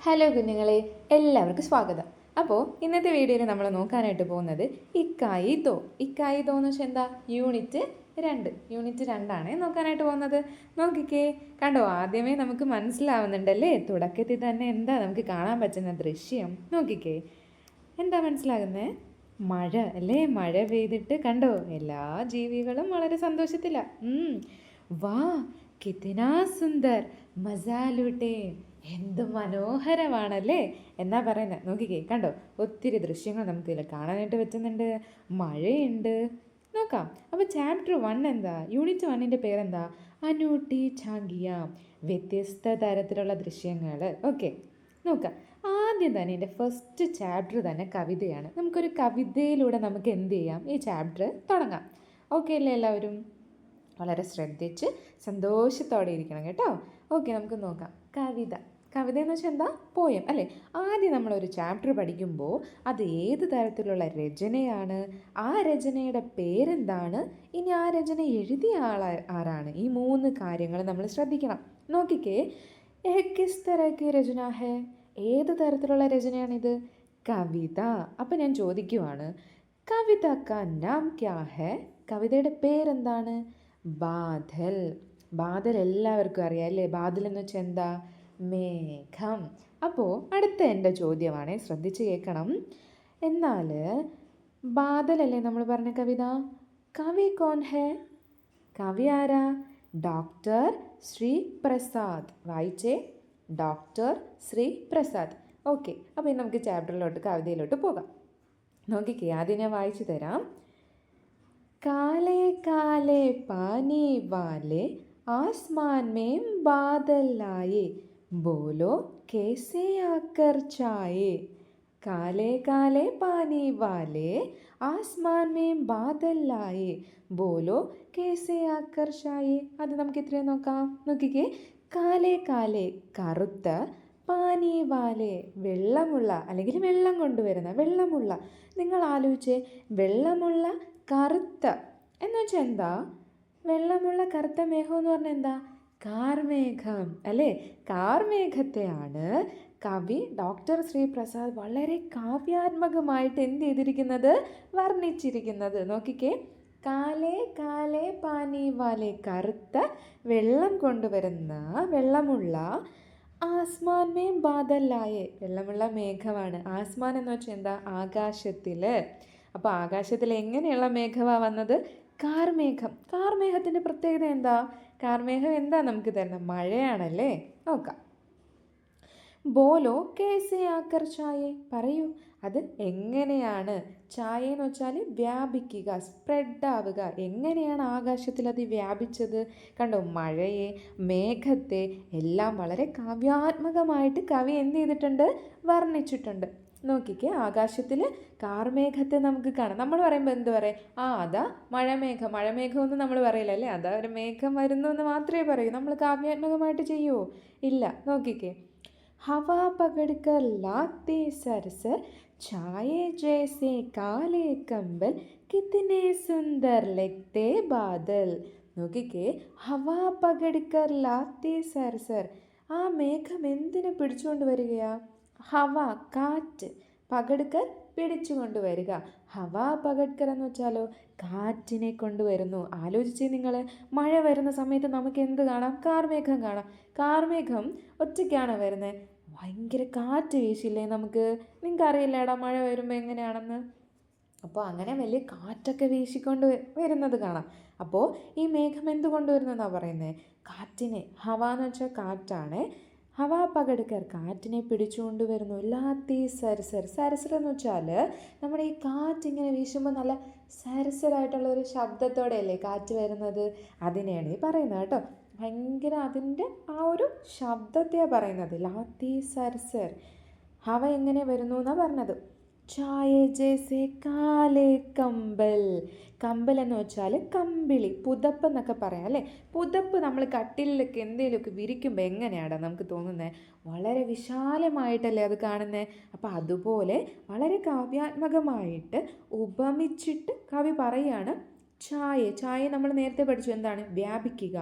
Hello കുഞ്ഞുങ്ങളെ, എല്ലാവർക്കും സ്വാഗതം. അപ്പോൾ ഇന്നത്തെ വീഡിയോയിൽ നമ്മൾ നോക്കാനായിട്ട് പോകുന്നത് ഇക്കായി ദോ. ഇക്കായി ദോ എന്ന് വെച്ചാൽ എന്താ? യൂണിറ്റ് 2 നോക്കാനായിട്ട് പോകുന്നത്. നോക്കിക്കേ, കണ്ടോ? ആദ്യമേ നമുക്ക് മനസ്സിലാവുന്നുണ്ടല്ലേ? തുടക്കത്തിൽ തന്നെ എന്താ നമുക്ക് കാണാൻ പറ്റുന്ന ദൃശ്യം? നോക്കിക്കേ, എന്താ മനസ്സിലാകുന്നേ? മഴ അല്ലേ? മഴ പെയ്തിട്ട് കണ്ടോ, എല്ലാ ജീവികളും വളരെ സന്തോഷത്തില. വാ കിത്തനാ സുന്ദർ മസാലൂട്ടേ, എന്ത് മനോഹരമാണല്ലേ എന്നാ പറയുന്നത്. നോക്കിക്കേ, കണ്ടോ? ഒത്തിരി ദൃശ്യങ്ങൾ നമുക്ക് ഇതിൽ കാണാനായിട്ട് പറ്റുന്നുണ്ട്. മഴയുണ്ട്. നോക്കാം. അപ്പോൾ ചാപ്റ്റർ 1 എന്താ? യൂണിറ്റ് 1ൻ്റെ പേരെന്താ? അനൂട്ടി ഛാങ്കിയ, വ്യത്യസ്ത തരത്തിലുള്ള ദൃശ്യങ്ങൾ. ഓക്കെ, നോക്കാം. ആദ്യം തന്നെ എൻ്റെ ഫസ്റ്റ് ചാപ്റ്റർ തന്നെ കവിതയാണ്. നമുക്കൊരു കവിതയിലൂടെ നമുക്ക് എന്ത് ചെയ്യാം? ഈ ചാപ്റ്റർ തുടങ്ങാം. ഓക്കെ അല്ലേ എല്ലാവരും? വളരെ ശ്രദ്ധിച്ച് സന്തോഷത്തോടെ ഇരിക്കണം കേട്ടോ. ഓക്കെ, നമുക്ക് നോക്കാം. കവിത എന്ന് വെച്ചാൽ എന്താ? പോയം അല്ലേ? ആദ്യം നമ്മളൊരു ചാപ്റ്റർ പഠിക്കുമ്പോൾ അത് ഏത് തരത്തിലുള്ള രചനയാണ്, ആ രചനയുടെ പേരെന്താണ്, ഇനി ആ രചന എഴുതിയ ആരാണ്, ഈ 3 കാര്യങ്ങൾ നമ്മൾ ശ്രദ്ധിക്കണം. നോക്കിക്കേ, കിസ് തരക്ക് രചന ഹേ, ഏത് തരത്തിലുള്ള രചനയാണിത്? കവിത. അപ്പം ഞാൻ ചോദിക്കുവാണ്, കവിത കാ നാം ക്യാ ഹേ? കവിതയുടെ പേരെന്താണ്? ബാദൽ. ബാദൽ എല്ലാവർക്കും അറിയാം അല്ലേ? ബാദൽ എന്ന് വെച്ചാൽ എന്താ? മേഘം. അപ്പോൾ അടുത്ത എൻ്റെ ചോദ്യമാണ്, ശ്രദ്ധിച്ച് കേൾക്കണം. എന്നാൽ ബാദലല്ലേ നമ്മൾ പറഞ്ഞ കവിത? കവി കോൺ ഹേ? കവി ആരാ? ഡോക്ടർ ശ്രീ പ്രസാദ്. വായിച്ചേ, ഡോക്ടർ ശ്രീ പ്രസാദ്. ഓക്കെ, അപ്പോൾ ഇനി നമുക്ക് ചാപ്റ്ററിലോട്ട്, കവിതയിലോട്ട് പോകാം. നോക്കിക്കേ, ആദ്യം ഞാൻ വായിച്ചു തരാം. काले काले पानी वाले आसमान में बादल आए, बोलो कैसे आकर छाए. काले काले पानी वाले आसमान में बादल आए, बोलो कैसे आकर छाए. അത് നമുക്ക് ഇത്രയും നോക്കാം. നോക്കിക്കേ, കാലേ കാലേ കറുത്ത, പാനി വാലെ വെള്ളമുള്ള, അല്ലെങ്കിൽ വെള്ളം കൊണ്ടുവരുന്ന, വെള്ളമുള്ള. നിങ്ങൾ ആലോചിച്ചേ, വെള്ളമുള്ള കറുത്ത എന്ന് വെച്ചാൽ എന്താ? വെള്ളമുള്ള കറുത്ത മേഘം എന്ന് പറഞ്ഞാൽ എന്താ? കാർമേഘം അല്ലേ? കാർമേഘത്തെയാണ് കവി ഡോക്ടർ ശ്രീ പ്രസാദ് വളരെ കാവ്യാത്മകമായിട്ട് എന്ത് ചെയ്തിരിക്കുന്നത്? വർണ്ണിച്ചിരിക്കുന്നത്. നോക്കിക്കേ, കാലേ കാലേ പാനി വാലെ, കറുത്ത വെള്ളം കൊണ്ടുവരുന്ന, വെള്ളമുള്ള, ആസ്മാൻ മേ ബാദലായേ, വെള്ളമുള്ള മേഘമാണ്. ആസ്മാൻ എന്ന് വെച്ചാൽ എന്താ? ആകാശത്തിൽ. അപ്പോൾ ആകാശത്തിൽ എങ്ങനെയുള്ള മേഘമാണ് വന്നത്? കാർമേഘം. കാർമേഘത്തിൻ്റെ പ്രത്യേകത എന്താ? കാർമേഘം എന്താ നമുക്ക് തരുന്നത്? മഴയാണല്ലേ? നോക്കാം. ബോലോ കേസേ ആക്കർ ചായേ, പറയൂ അത് എങ്ങനെയാണ്? ചായ എന്ന് വെച്ചാൽ വ്യാപിക്കുക, സ്പ്രെഡ് ആവുക. എങ്ങനെയാണ് ആകാശത്തിൽ അത് വ്യാപിച്ചത്? കണ്ടോ, മഴയെ, മേഘത്തെ എല്ലാം വളരെ കാവ്യാത്മകമായിട്ട് കവി എന്ത് ചെയ്തിട്ടുണ്ട്? വർണ്ണിച്ചിട്ടുണ്ട്. നോക്കിക്കേ, ആകാശത്തിൽ കാർമേഘത്തെ നമുക്ക് കാണാം. നമ്മൾ പറയുമ്പോൾ എന്ത് പറയും? അതാ മഴമേഘം. മഴമേഘം എന്ന് നമ്മൾ പറയില്ല അല്ലേ? അതാ ഒരു മേഘം വരുന്നു എന്ന് മാത്രമേ പറയൂ. നമ്മൾ കാവ്യാത്മകമായിട്ട് ചെയ്യുമോ? ഇല്ല. നോക്കിക്കേ, हवा पकड़कर लाते सरसर, छाए जैसे काले कंबल, कितने सुंदर लगते बादल. നോക്കിക്കേ, ഹവ പകടിക്കർ ലാത്തേ സർസർ, ആ മേഘം എന്തിനെ പിടിച്ചുകൊണ്ട് വരികയാ? ഹവ, കാറ്റ്, പകടുക്കർ പിടിച്ചുകൊണ്ട് വരിക. ഹവ പകഡ്കർ എന്ന് വെച്ചാലോ, കാറ്റിനെ കൊണ്ടുവരുന്നു. ആലോചിച്ചേ നിങ്ങൾ, മഴ വരുന്ന സമയത്ത് നമുക്ക് എന്ത് കാണാം? കാർമേഘം കാണാം. കാർമേഘം ഒറ്റയ്ക്കാണ് വരുന്നത്. ഭയങ്കര കാറ്റ് വീശില്ലേ നമുക്ക്? നിങ്ങൾക്ക് അറിയില്ലേടാ മഴ വരുമ്പോൾ എങ്ങനെയാണെന്ന്? അപ്പോൾ അങ്ങനെ വലിയ കാറ്റൊക്കെ വീശിക്കൊണ്ട് വരുന്നത് കാണാം. അപ്പോൾ ഈ മേഘം എന്ത് കൊണ്ടുവരുന്നതെന്നാണ് പറയുന്നത്? കാറ്റിനെ. ഹവ എന്ന് വെച്ചാൽ കാറ്റാണ്. ഹവ പകടുക്കർ, കാറ്റിനെ പിടിച്ചുകൊണ്ട് വരുന്നു. ലാത്തി സരസർ, സരസർ എന്ന് വെച്ചാൽ നമ്മുടെ ഈ കാറ്റിങ്ങനെ വീശുമ്പോൾ നല്ല സരസരായിട്ടുള്ള ഒരു ശബ്ദത്തോടെയല്ലേ കാറ്റ് വരുന്നത്? അതിനെയാണ് ഈ പറയുന്നത് കേട്ടോ. ഭയങ്കര അതിൻ്റെ ആ ഒരു ശബ്ദത്തെയാണ് പറയുന്നത്. ലാത്തി സരസർ. ഹവ എങ്ങനെ വരുന്നു എന്നാണ് പറഞ്ഞത്. ചായ ജേസെ കാലേ കമ്പൽ. കമ്പൽ എന്ന് വെച്ചാൽ കമ്പിളി, പുതപ്പ് എന്നൊക്കെ പറയാം അല്ലേ? പുതപ്പ് നമ്മൾ കട്ടിലൊക്കെ എന്തെങ്കിലുമൊക്കെ വിരിക്കുമ്പോൾ എങ്ങനെയാണ് നമുക്ക് തോന്നുന്നത്? വളരെ വിശാലമായിട്ടല്ലേ അത് കാണുന്നത്? അപ്പോൾ അതുപോലെ വളരെ കാവ്യാത്മകമായിട്ട് ഉപമിച്ചിട്ട് കവി പറയുകയാണ്, ഛായ നമ്മൾ നേരത്തെ പഠിച്ചു, എന്താണ്? വ്യാപിക്കുക,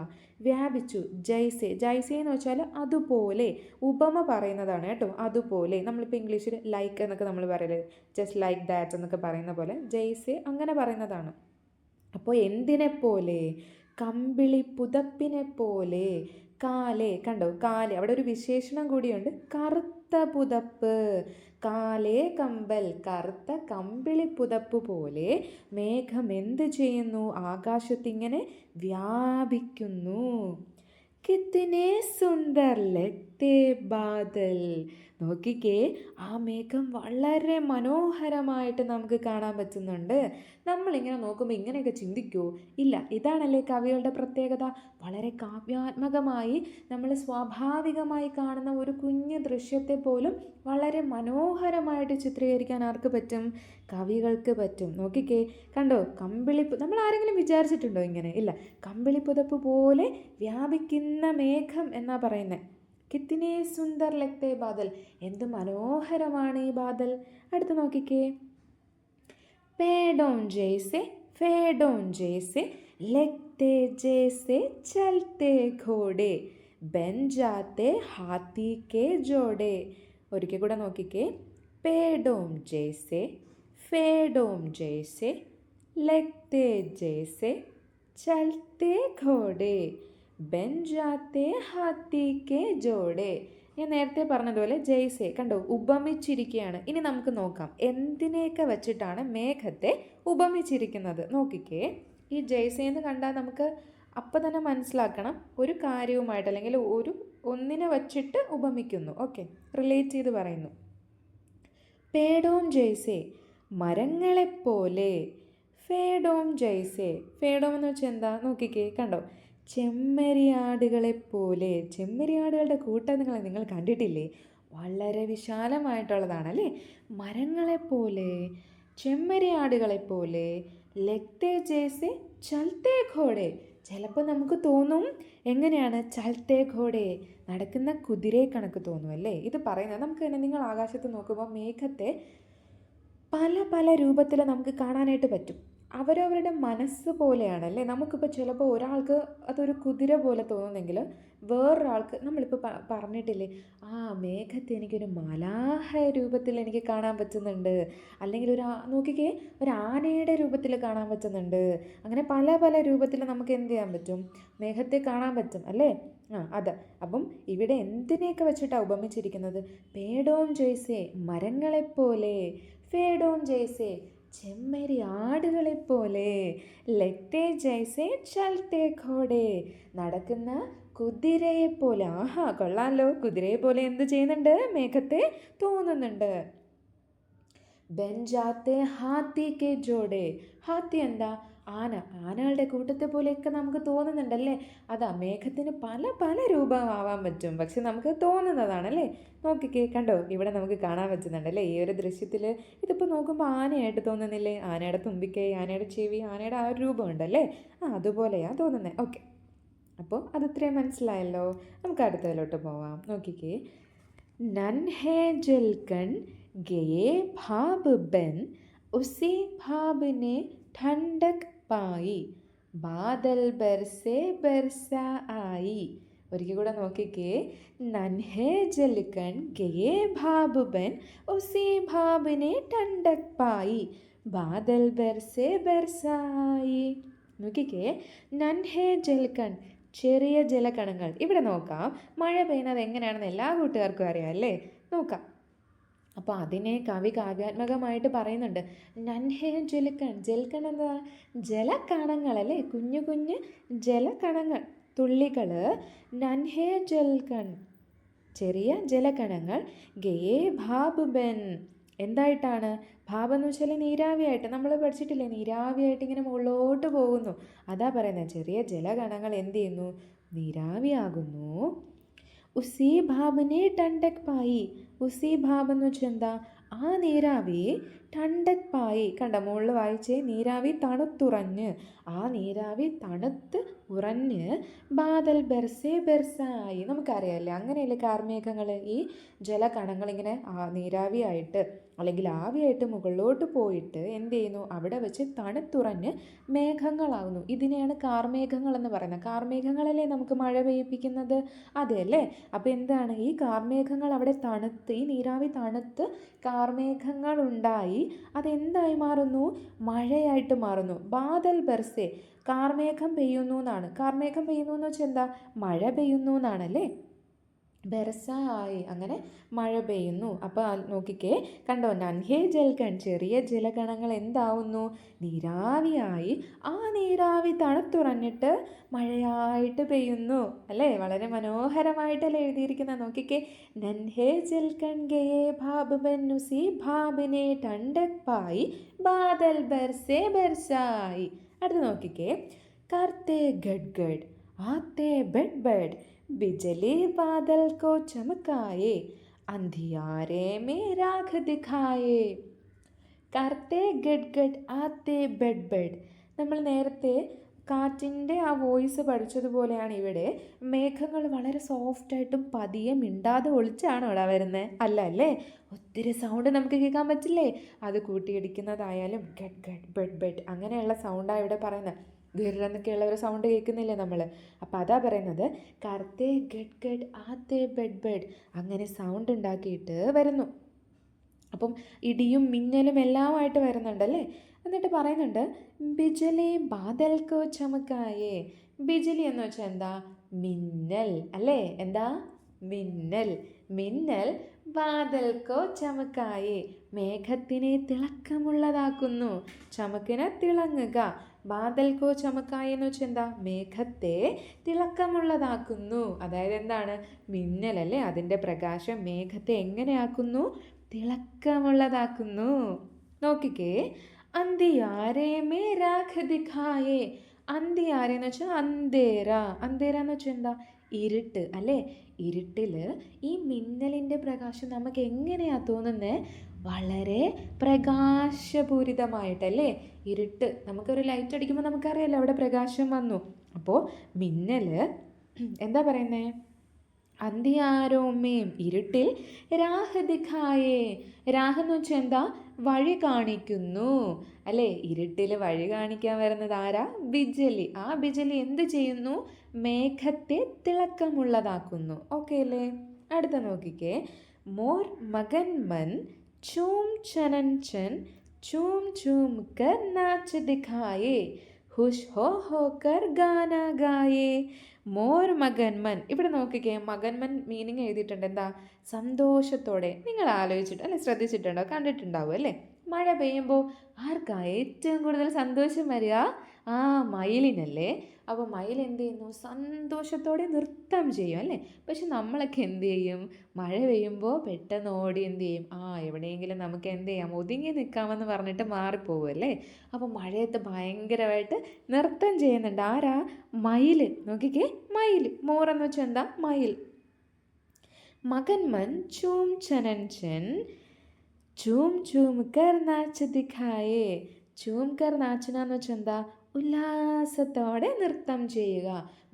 വ്യാപിച്ചു. ജൈസെ, ജൈസെ എന്ന് വെച്ചാൽ അതുപോലെ, ഉപമ പറയുന്നതാണ് കേട്ടോ. അതുപോലെ നമ്മളിപ്പോൾ ഇംഗ്ലീഷിൽ ലൈക്ക് എന്നൊക്കെ നമ്മൾ പറയല്, ജസ്റ്റ് ലൈക്ക് ദാറ്റ് എന്നൊക്കെ പറയുന്ന പോലെ ജൈസെ അങ്ങനെ പറയുന്നതാണ്. അപ്പോൾ എന്തിനെ പോലെ? കമ്പിളി പുതപ്പിനെ പോലെ. കാലേ, കണ്ടോ? കാലേ, അവിടെ ഒരു വിശേഷണം കൂടിയുണ്ട്, കറുത്ത പുതപ്പ്. കാലേ കമ്പൽ, കറുത്ത കമ്പിളി പുതപ്പ് പോലെ മേഘം എന്ത് ചെയ്യുന്നു? ആകാശത്തിങ്ങനെ വ്യാപിക്കുന്നു. കിത്തനെ സുന്ദർ ലഗ്തേ ബാദൽ. നോക്കിക്കേ, ആ മേഘം വളരെ മനോഹരമായിട്ട് നമുക്ക് കാണാൻ പറ്റുന്നുണ്ട്. നമ്മളിങ്ങനെ നോക്കുമ്പോൾ ഇങ്ങനെയൊക്കെ ചിന്തിക്കുമോ? ഇല്ല. ഇതാണല്ലേ കവികളുടെ പ്രത്യേകത. വളരെ കാവ്യാത്മകമായി നമ്മൾ സ്വാഭാവികമായി കാണുന്ന ഒരു കുഞ്ഞു ദൃശ്യത്തെ പോലും വളരെ മനോഹരമായിട്ട് ചിത്രീകരിക്കാൻ ആർക്ക് പറ്റും? കവികൾക്ക് പറ്റും. നോക്കിക്കേ, കണ്ടോ? നമ്മൾ ആരെങ്കിലും വിചാരിച്ചിട്ടുണ്ടോ ഇങ്ങനെ? ഇല്ല. കമ്പിളിപ്പുതപ്പ് പോലെ വ്യാപിക്കുന്ന മേഘം എന്നാ പറയുന്നത്. കിത്തിനെ സുന്ദർ ലഗ്തേ ബാദൽ, എന്ത് മനോഹരമാണ് ഈ ബാദൽ. അടുത്ത് നോക്കിക്കേ, പേടോം ജൈസെ, ഫേടോം ജൈസെ, ലഗ്തേ ജൈസെ ചൽത്തെ ഘോടെ, ബൻ ജാത്തെ ഹാത്തി കെ ജോടെ. ഒരിക്കൽ കൂടെ നോക്കിക്കേ, പേടോം ജൈസെ, ഫേടോം ജൈസെ, ലഗ്തേ ജൈസെ ചൽത്തെ ഘോടെ, ബൻ ജാത്തെ ഹാത്തി കെ ജോടെ. ഞാൻ നേരത്തെ പറഞ്ഞതുപോലെ ജയ്സെ, കണ്ടോ? ഉപമിച്ചിരിക്കുകയാണ്. ഇനി നമുക്ക് നോക്കാം എന്തിനെയൊക്കെ വെച്ചിട്ടാണ് മേഘത്തെ ഉപമിച്ചിരിക്കുന്നത്. നോക്കിക്കേ, ഈ ജയ്സെ എന്ന് കണ്ടാൽ നമുക്ക് അപ്പം തന്നെ മനസ്സിലാക്കണം ഒരു കാര്യവുമായിട്ട്, അല്ലെങ്കിൽ ഒന്നിനെ വച്ചിട്ട് ഉപമിക്കുന്നു. ഓക്കെ, റിലേറ്റ് ചെയ്ത് പറയുന്നു. പേടോം ജയ്സെ, മരങ്ങളെപ്പോലെ. ഫേഡോം ജയ്സെ, ഫേഡോം എന്ന് വെച്ചാൽ എന്താ? നോക്കിക്കേ, കണ്ടോ? ചെമ്മരിയാടുകളെപ്പോലെ. ചെമ്മരിയാടുകളുടെ കൂട്ടം നിങ്ങൾ കണ്ടിട്ടില്ലേ? വളരെ വിശാലമായിട്ടുള്ളതാണല്ലേ. മരങ്ങളെപ്പോലെ, ചെമ്മരിയാടുകളെപ്പോലെ. ലഗ്തേ ജൈസെ ചൽത്തേ ഘോടെ. ചിലപ്പോൾ നമുക്ക് തോന്നും എങ്ങനെയാണ്? ചൽത്തേ ഘോടെ, നടക്കുന്ന കുതിരയെ കണക്ക് തോന്നും അല്ലേ? ഇത് പറയുന്നത് നമുക്ക് തന്നെ, നിങ്ങൾ ആകാശത്ത് നോക്കുമ്പോൾ മേഘത്തെ പല പല രൂപത്തിൽ നമുക്ക് കാണാനായിട്ട് പറ്റും. അവരവരുടെ മനസ്സ് പോലെയാണല്ലേ. നമുക്കിപ്പോൾ ചിലപ്പോൾ ഒരാൾക്ക് അതൊരു കുതിര പോലെ തോന്നുന്നെങ്കിൽ വേറൊരാൾക്ക്, നമ്മളിപ്പോൾ പറഞ്ഞിട്ടില്ലേ, മേഘത്തെ എനിക്കൊരു മലാഹ രൂപത്തിൽ എനിക്ക് കാണാൻ പറ്റുന്നുണ്ട്, അല്ലെങ്കിൽ നോക്കിക്കേ, ഒരു ആനയുടെ രൂപത്തിൽ കാണാൻ പറ്റുന്നുണ്ട്. അങ്ങനെ പല പല രൂപത്തിൽ നമുക്ക് എന്ത് ചെയ്യാൻ പറ്റും? മേഘത്തെ കാണാൻ പറ്റും അല്ലേ. അത് അപ്പം ഇവിടെ എന്തിനെയൊക്കെ വെച്ചിട്ടാണ് ഉപമിച്ചിരിക്കുന്നത്? പേടോം ജയ്സെ, മരങ്ങളെപ്പോലെ. ഫേഡോം ജയ്സെ, ചെമ്മരി ആടുകളെപ്പോലെ. ലഗ്തേ ജൈസെ ചൽത്തേ ഘോടെ, നടക്കുന്ന കുതിരയെപ്പോലെ. കൊള്ളാമല്ലോ. കുതിരയെപ്പോലെ എന്ത് ചെയ്യുന്നുണ്ട്? മേഘത്തെ തോന്നുന്നുണ്ട്. ബൻ ജാത്തെ ഹാത്തി കെ ജോടെ. ഹാത്തി എന്താ? ആന. ആനകളുടെ കൂട്ടത്തെ പോലെയൊക്കെ നമുക്ക് തോന്നുന്നുണ്ടല്ലേ. അതാ, മേഘത്തിന് പല പല രൂപമാവാൻ പറ്റും, പക്ഷെ നമുക്ക് തോന്നുന്നതാണല്ലേ. നോക്കിക്കേ, കണ്ടോ? ഇവിടെ നമുക്ക് കാണാൻ പറ്റുന്നുണ്ടല്ലേ ഈ ഒരു ദൃശ്യത്തിൽ. ഇതിപ്പോൾ നോക്കുമ്പോൾ ആനയായിട്ട് തോന്നുന്നില്ലേ? ആനയുടെ തുമ്പിക്കൈ, ആനയുടെ ചെവി, ആനയുടെ ആ ഒരു രൂപമുണ്ടല്ലേ, അതുപോലെയാണ് തോന്നുന്നത്. ഓക്കെ, അപ്പോൾ അതിത്രയും മനസ്സിലായല്ലോ. നമുക്ക് അടുത്തതിലോട്ട് പോവാം. നോക്കിക്കേ, നൻഹേ ജൽക്കൺ ഗയേ ഭാബ് ബൻ, ഉസി ഭാബിനെ ठंडक पाई, बादल बरसे बरसा आई. ഒരിക്കൽ കൂടെ നോക്കിക്കേ, നൻഹേ ജൽക്കൺ ഗയേ ഭാബ് ബൻ, ഉസി ഭാബിനെ ठंडक पाई, बादल बरसे बरसा आई. നോക്കിക്കേ, നൻഹേ ജൽക്കൺ, ചെറിയ ജലകണങ്ങൾ. ഇവിടെ നോക്കാം, മഴ പെയ്യുന്നത് എങ്ങനെയാണെന്ന് എല്ലാ കൂട്ടുകാർക്കും അറിയാം അല്ലേ. നോക്കാം. അപ്പോൾ അതിനെ കവി കാവ്യാത്മകമായിട്ട് പറയുന്നുണ്ട്. നൻഹേ ജൽക്കൺ. ജൽക്കൺ എന്താ? ജലകണങ്ങളല്ലേ, കുഞ്ഞു കുഞ്ഞ് ജലകണങ്ങൾ, തുള്ളികൾ. നൻഹേ ജൽക്കൺ, ചെറിയ ജലകണങ്ങൾ. ഗയേ ഭാബ് ബൻ, എന്തായിട്ടാണ്? ഭാബ് എന്ന് വെച്ചാൽ നീരാവിയായിട്ട്. നമ്മൾ പഠിച്ചിട്ടില്ലേ, നീരാവിയായിട്ട് ഇങ്ങനെ മുകളിലോട്ട് പോകുന്നു. അതാ പറയുന്നത്, ചെറിയ ജലകണങ്ങൾ എന്ത് ചെയ്യുന്നു? നീരാവിയാകുന്നു. ഉസി ഭാബിനെ ടണ്ടക് പായി. ഉസി ഭാബ് എന്ന് വെച്ചാൽ എന്താ? ആ നീരാവി ടണ്ടപ്പായി. കണ്ട മുകളിൽ വായിച്ചേ, നീരാവി തണുത്തുറഞ്ഞ്. ആ നീരാവി തണുത്ത് ഉറഞ്ഞ് ബാദൽ ബെർസേ ബെർസായി. നമുക്കറിയാമല്ലേ, അങ്ങനെയല്ലേ കാർമേഘങ്ങൾ, ഈ ജലകണങ്ങളിങ്ങനെ നീരാവിയായിട്ട് അല്ലെങ്കിൽ ആവിയായിട്ട് മുകളിലോട്ട് പോയിട്ട് എന്ത് ചെയ്യുന്നു, അവിടെ വെച്ച് തണുത്തുറഞ്ഞ് മേഘങ്ങളാകുന്നു. ഇതിനെയാണ് കാർമേഘങ്ങൾ എന്ന് പറയുന്നത്. കാർമേഘങ്ങളല്ലേ നമുക്ക് മഴ പെയ്യിപ്പിക്കുന്നത്, അതെ അല്ലേ? അപ്പോൾ എന്താണ്, ഈ കാർമേഘങ്ങൾ അവിടെ തണുത്ത്, ഈ നീരാവി തണുത്ത് കാർമേഘങ്ങൾ ഉണ്ടായി, അതെന്തായി മാറുന്നു, മഴയായിട്ട് മാറുന്നു. ബാദൽ ബെർസെ, കാർമേഘം പെയ്യുന്നു എന്നാണ്. കാർമേഘം പെയ്യുന്നു എന്ന് വെച്ചാൽ എന്താ, മഴ പെയ്യുന്നു എന്നാണല്ലേ. ബെർസായി, അങ്ങനെ മഴ പെയ്യുന്നു. അപ്പോൾ നോക്കിക്കേ, കണ്ടോ, നൻഹേ ജൽകൺ, ചെറിയ ജലഗണങ്ങൾ എന്താവുന്നു, നീരാവിയായി. ആ നീരാവി തണുത്തുറഞ്ഞിട്ട് മഴയായിട്ട് പെയ്യുന്നു അല്ലേ. വളരെ മനോഹരമായിട്ടല്ലേ എഴുതിയിരിക്കുന്നത്. നോക്കിക്കേ, നൻഹേ ജൽകൺ ഗയേ ഭാബ് ബന്നുസി ഭാബിനെ ടണ്ടക് പായി ബാദൽ ബർസേ ബർസായി. അടുത്ത് നോക്കിക്കേ, കർത്തേ ഗഡ് ഗഡ് ആത്തെ ബെഡ് ബെഡ് बिजली बादल को चमकाए अंधियारे में राख दिखाए. കർത്തേ ഗഡ് ഗഡ് ആത്തേ ബെഡ് ബെഡ്. നമ്മൾ നേരത്തെ കാറ്റിൻ്റെ ആ വോയിസ് പഠിച്ചതുപോലെയാണ് ഇവിടെ മേഘങ്ങൾ വളരെ സോഫ്റ്റായിട്ടും പതിയെ മിണ്ടാതെ ഒളിച്ചാണോ ഇവിടെ വരുന്നത്? അല്ല അല്ലേ, ഒത്തിരി സൗണ്ട് നമുക്ക് കേൾക്കാൻ പറ്റില്ലേ. അത് കൂട്ടിയിടിക്കുന്നതായാലും ഗഡ് ഗഡ് ബെഡ് ബെഡ് അങ്ങനെയുള്ള സൗണ്ടാണ് ഇവിടെ പറയുന്നത്. ഗിറെന്നൊക്കെയുള്ള ഒരു സൗണ്ട് കേൾക്കുന്നില്ലേ നമ്മൾ. അപ്പോൾ അതാ പറയുന്നത്, കർത്തേ ഗഡ് ഗഡ് ആത്തേ ബെഡ് ബെഡ്, അങ്ങനെ സൗണ്ട് ഉണ്ടാക്കിയിട്ട് വരുന്നു. അപ്പം ഇടിയും മിന്നലും എല്ലാമായിട്ട് വരുന്നുണ്ടല്ലേ. എന്നിട്ട് പറയുന്നുണ്ട്, ബിജലി ബാദൽക്കോ ചമക്കായേ. ബിജലി എന്ന് വെച്ചാൽ എന്താ, മിന്നൽ അല്ലേ. എന്താ, മിന്നൽ. മിന്നൽ ബാദൽക്കോ ചമക്കായേ, മേഘത്തിനെ തിളക്കമുള്ളതാക്കുന്നു. ചമക്കിനെ തിളങ്ങുക. ബാദൽക്കോ ചമക്കായി എന്ന് വെച്ചാൽ എന്താ, മേഘത്തെ തിളക്കമുള്ളതാക്കുന്നു. അതായത് എന്താണ്, മിന്നലല്ലേ, അതിൻ്റെ പ്രകാശം മേഘത്തെ എങ്ങനെയാക്കുന്നു, തിളക്കമുള്ളതാക്കുന്നു. നോക്കിക്കേ, അന്തിയാരേ മേ രാഖ് ദിഖായേ. അന്തിയാരേ എന്ന് വെച്ചാൽ അന്തേര. അന്തേര എന്ന് വെച്ചാൽ എന്താ, ഇരുട്ട് അല്ലേ. ഇരുട്ടിൽ ഈ മിന്നലിൻ്റെ പ്രകാശം നമുക്ക് എങ്ങനെയാണ് തോന്നുന്നത്, വളരെ പ്രകാശപൂരിതമായിട്ടല്ലേ. ഇരുട്ട്, നമുക്കൊരു ലൈറ്റ് അടിക്കുമ്പോൾ നമുക്കറിയാമല്ലോ അവിടെ പ്രകാശം വന്നു. അപ്പോൾ മിന്നൽ എന്താ പറയുന്നത്, അന്തിയാരോമേം, ഇരുട്ടിൽ രാഹ് ദിഖായേ. രാഹ് എന്ന് വെച്ചാൽ എന്താ, വഴി കാണിക്കുന്നു അല്ലേ. ഇരുട്ടിൽ വഴി കാണിക്കാൻ വരുന്നത് ആരാ, ബിജലി. ആ ബിജലി എന്ത് ചെയ്യുന്നു, മേഘത്തെ തിളക്കമുള്ളതാക്കുന്നു. ഓക്കെ അല്ലേ. അടുത്ത നോക്കിക്കേ, മോർ മകൻ മൻ ചൂം ചനൻ ചൻ ചൂം ചൂം കർ നാച്ച് ദിഖായേ ഹുഷ് ഹോ കർ ഗാന ഗായേ. മോർ മകൻമൻ. ഇവിടെ നോക്കിക്കേ, മകൻമൻ മീനിങ് എഴുതിയിട്ടുണ്ട്. എന്താ, സന്തോഷത്തോടെ. നിങ്ങൾ ആലോചിച്ചിട്ട് അല്ലെ, ശ്രദ്ധിച്ചിട്ടുണ്ടോ, കണ്ടിട്ടുണ്ടാവും അല്ലേ. മഴ പെയ്യുമ്പോൾ ആർക്കാ ഏറ്റവും കൂടുതൽ സന്തോഷം വരിക, ആ മയിലിനല്ലേ. അപ്പോൾ മയിൽ എന്ത് ചെയ്യുന്നു, സന്തോഷത്തോടെ നൃത്തം ചെയ്യും അല്ലേ. പക്ഷെ നമ്മളൊക്കെ എന്ത് ചെയ്യും, മഴ പെയ്യുമ്പോൾ പെട്ടെന്ന് ഓടി എന്ത് ചെയ്യും, എവിടെയെങ്കിലും നമുക്ക് എന്ത് ചെയ്യാം, ഒതുങ്ങി നിൽക്കാമെന്ന് പറഞ്ഞിട്ട് മാറിപ്പോകും അല്ലേ. അപ്പോൾ മഴയത്ത് ഭയങ്കരമായിട്ട് നൃത്തം ചെയ്യുന്നുണ്ട് ആരാ, മയിൽ. നോക്കിക്കേ, മയിൽ. മോറെന്ന് വെച്ചാൽ എന്താ, മയിൽ. മകൻ മൻ ചൂം ചനൻ ചൻ ചൂം ചൂം കർ നാച്ച് ദിഖായേ. ചൂം കർ നാച്ചന എന്ന് വെച്ചാൽ എന്താ, ഉല്ലാസത്തോടെ നൃത്തം ചെയ്യുക.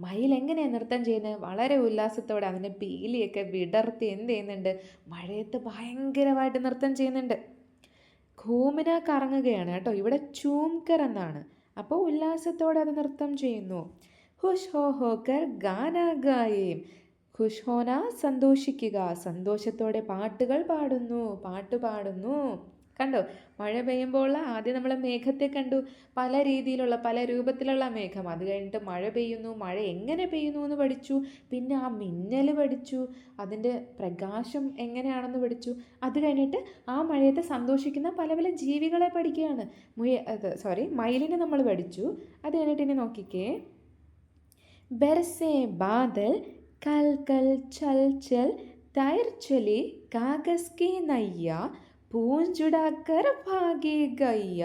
മയിൽ എങ്ങനെയാണ് നൃത്തം ചെയ്യുന്നത്, വളരെ ഉല്ലാസത്തോടെ അതിൻ്റെ പീലിയൊക്കെ വിടർത്തി എന്ത് ചെയ്യുന്നുണ്ട്, മഴയത്ത് ഭയങ്കരമായിട്ട് നൃത്തം ചെയ്യുന്നുണ്ട്. ഘൂമിന കറങ്ങുകയാണ് കേട്ടോ. ഇവിടെ ചൂംകർ എന്നാണ്. അപ്പോൾ ഉല്ലാസത്തോടെ അത് നൃത്തം ചെയ്യുന്നു. ഹുഷ് ഹോ കർ ഗാന ഗായേം. ഖുഷ് ഹോന സന്തോഷിക്കുക, സന്തോഷത്തോടെ പാട്ടുകൾ പാടുന്നു, പാട്ട് പാടുന്നു. കണ്ടോ, മഴ പെയ്യുമ്പോൾ ആദ്യം നമ്മൾ മേഘത്തെ കണ്ടു, പല രീതിയിലുള്ള പല രൂപത്തിലുള്ള മേഘം. അത് കഴിഞ്ഞിട്ട് മഴ പെയ്യുന്നു, മഴ എങ്ങനെ പെയ്യുന്നു എന്ന് പഠിച്ചു. പിന്നെ ആ മിന്നൽ പഠിച്ചു, അതിൻ്റെ പ്രകാശം എങ്ങനെയാണെന്ന് പഠിച്ചു. അത് കഴിഞ്ഞിട്ട് ആ മഴയത്ത് സന്തോഷിക്കുന്ന പല പല ജീവികളെ പഠിക്കുകയാണ്. മയിലിനെ നമ്മൾ പഠിച്ചു. അത് കഴിഞ്ഞിട്ട് ഇനി നോക്കിക്കേ, ബർസേ ബാദൽ കൽ കൽ ചൽ ചൽ തൈർ ചലി കാഗസ് കി നയ്യ പൂഞ്ചുടാക്കർ ഭാഗി ഗയ്യ.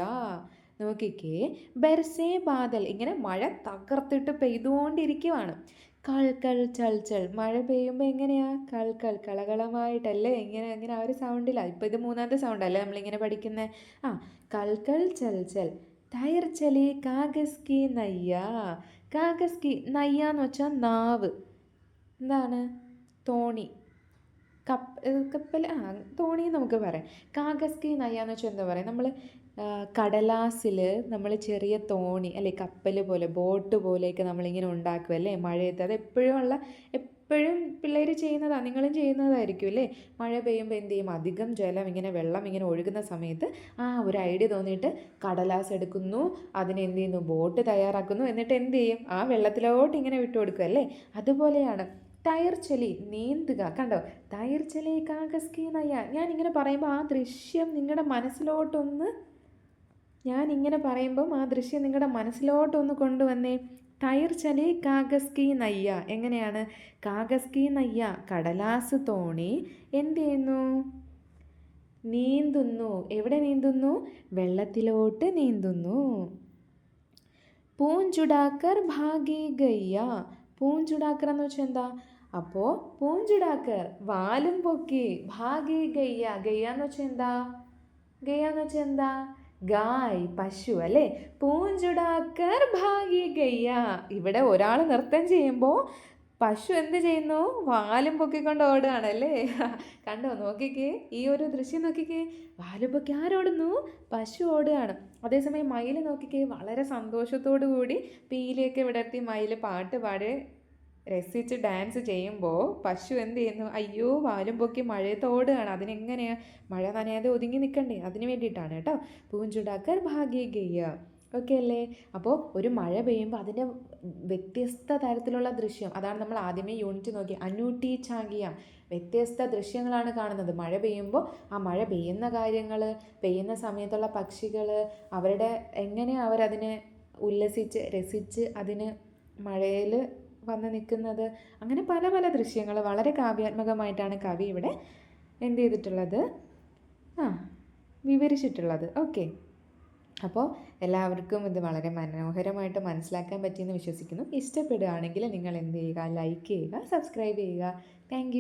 നോക്കിക്കേ, ബർസേ ബാദൽ, ഇങ്ങനെ മഴ തകർത്തിട്ട് പെയ്തുകൊണ്ടിരിക്കുവാണ്. കൾ ചൾ ചൾ. മഴ പെയ്യുമ്പോൾ എങ്ങനെയാ? കളകളമായിട്ടല്ലേ, ഇങ്ങനെ അങ്ങനെ ആ ഒരു സൗണ്ടിലാണ്. ഇപ്പോൾ ഇത് മൂന്നാമത്തെ സൗണ്ടല്ലേ നമ്മളിങ്ങനെ പഠിക്കുന്നത്. ആ, കൾ ചൽ ചൽ. ടയർ ചലി കാഗസ് കി നയ്യ. കാഗസ് കി നയ്യ എന്ന് വെച്ചാൽ നാവ്. എന്താണ്? തോണി. കപ്പൽ, തോണി നമുക്ക് പറയാം. കാഗസ് കി നയ്യ എന്ന് വെച്ചാൽ എന്താ പറയുക? നമ്മൾ കടലാസിൽ നമ്മൾ ചെറിയ തോണി അല്ലെ, കപ്പൽ പോലെ, ബോട്ട് പോലെയൊക്കെ നമ്മളിങ്ങനെ ഉണ്ടാക്കും അല്ലേ മഴയത്ത്. അത് എപ്പോഴും പിള്ളേർ ചെയ്യുന്നതാണ്, നിങ്ങളും ചെയ്യുന്നതായിരിക്കും അല്ലേ. മഴ പെയ്യുമ്പോൾ എന്ത് ചെയ്യും? അധികം ജലം ഇങ്ങനെ, വെള്ളം ഇങ്ങനെ ഒഴുകുന്ന സമയത്ത് ഒരു ഐഡിയ തോന്നിയിട്ട് കടലാസ് എടുക്കുന്നു, അതിനെ എന്ത് ചെയ്യുന്നു? ബോട്ട് തയ്യാറാക്കുന്നു. എന്നിട്ട് എന്ത് ചെയ്യും? ആ വെള്ളത്തിലോട്ട് ഇങ്ങനെ വിട്ടു കൊടുക്കും അല്ലേ. അതുപോലെയാണ് ടയർ ചൊലി, നീന്തുക. കണ്ടോ? ടയർ ചൊലി കാഗസ് കി നയ്യ. ഞാനിങ്ങനെ പറയുമ്പോൾ ആ ദൃശ്യം നിങ്ങളുടെ മനസ്സിലോട്ടൊന്ന് ആ ദൃശ്യം നിങ്ങളുടെ മനസ്സിലോട്ടൊന്ന് കൊണ്ടുവന്നേ. ടയർ ചലി കാഗസ് കി നയ്യ. എങ്ങനെയാണ്? കാഗസ് കി നയ്യ, കടലാസ് തോണി എന്ത് ചെയ്യുന്നു? നീന്തുന്നു. എവിടെ നീന്തുന്നു? വെള്ളത്തിലോട്ട് നീന്തുന്നു. പൂഞ്ചുടാക്കർ ഭാഗി ഗയ്യ. പൂഞ്ചുടാക്കർ എന്ന് വെച്ചാൽ എന്താ? അപ്പോൾ പൂഞ്ചുടാക്കർ വാലും പൊക്കി, ഭാഗി ഗയ്യ. ഗയ്യ എന്ന് വെച്ചാൽ എന്താ? ഗായ്, പശു അല്ലേ. പൂഞ്ചുടാക്കർ ഭാഗി ഗയ്യ. ഇവിടെ ഒരാൾ നൃത്തം ചെയ്യുമ്പോൾ പശു എന്ത് ചെയ്യുന്നു? വാലും പൊക്കിക്കൊണ്ട് ഓടുകയാണല്ലേ. കണ്ടോ? നോക്കിക്കേ, ഈ ഒരു ദൃശ്യം നോക്കിക്കേ. വാലും പൊക്കി ആരോടുന്നു? പശു ഓടുകയാണ്. അതേസമയം മയിൽ നോക്കിക്കേ, വളരെ സന്തോഷത്തോടു കൂടി പീലിയൊക്കെ വിടർത്തി മയിൽ പാട്ട് പാടി രസിച്ച് ഡാൻസ് ചെയ്യുമ്പോൾ പശു എന്ത് ചെയ്യുന്നു? അയ്യോ, വാലും പൊക്കി മഴയത്ത് ഓടുകയാണ്. അതിനെങ്ങനെയാണ്? മഴ നനയാതെ ഒതുങ്ങി നിൽക്കണ്ടേ, അതിന് വേണ്ടിയിട്ടാണ് കേട്ടോ. പൂഞ്ചുടാക്കർ ഭാഗി ഗയ്യ. ഓക്കെ അല്ലേ? അപ്പോൾ ഒരു മഴ പെയ്യുമ്പോൾ അതിൻ്റെ വ്യത്യസ്ത തരത്തിലുള്ള ദൃശ്യം, അതാണ് നമ്മൾ ആദ്യമേ യൂണിറ്റ് നോക്കി. അനൂട്ടി ചാങ്കിയ, വ്യത്യസ്ത ദൃശ്യങ്ങളാണ് കാണുന്നത്. മഴ പെയ്യുമ്പോൾ ആ മഴ പെയ്യുന്ന കാര്യങ്ങൾ, പെയ്യുന്ന സമയത്തുള്ള പക്ഷികൾ, അവരുടെ എങ്ങനെ അവരതിനെ ഉല്ലസിച്ച് രസിച്ച് അതിന് മഴയിൽ വന്ന് നിൽക്കുന്നത്, അങ്ങനെ പല പല ദൃശ്യങ്ങൾ വളരെ കാവ്യാത്മകമായിട്ടാണ് കവി ഇവിടെ എന്ത് ചെയ്തിട്ടുള്ളത്? വിവരിച്ചിട്ടുള്ളത്. ഓക്കെ, അപ്പോൾ എല്ലാവർക്കും ഇത് വളരെ മനോഹരമായിട്ട് മനസ്സിലാക്കാൻ പറ്റിയെന്ന് വിശ്വസിക്കുന്നു. ഇഷ്ടപ്പെടുകയാണെങ്കിൽ നിങ്ങൾ എന്ത് ചെയ്യുക? ലൈക്ക് ചെയ്യുക, സബ്സ്ക്രൈബ് ചെയ്യുക. താങ്ക്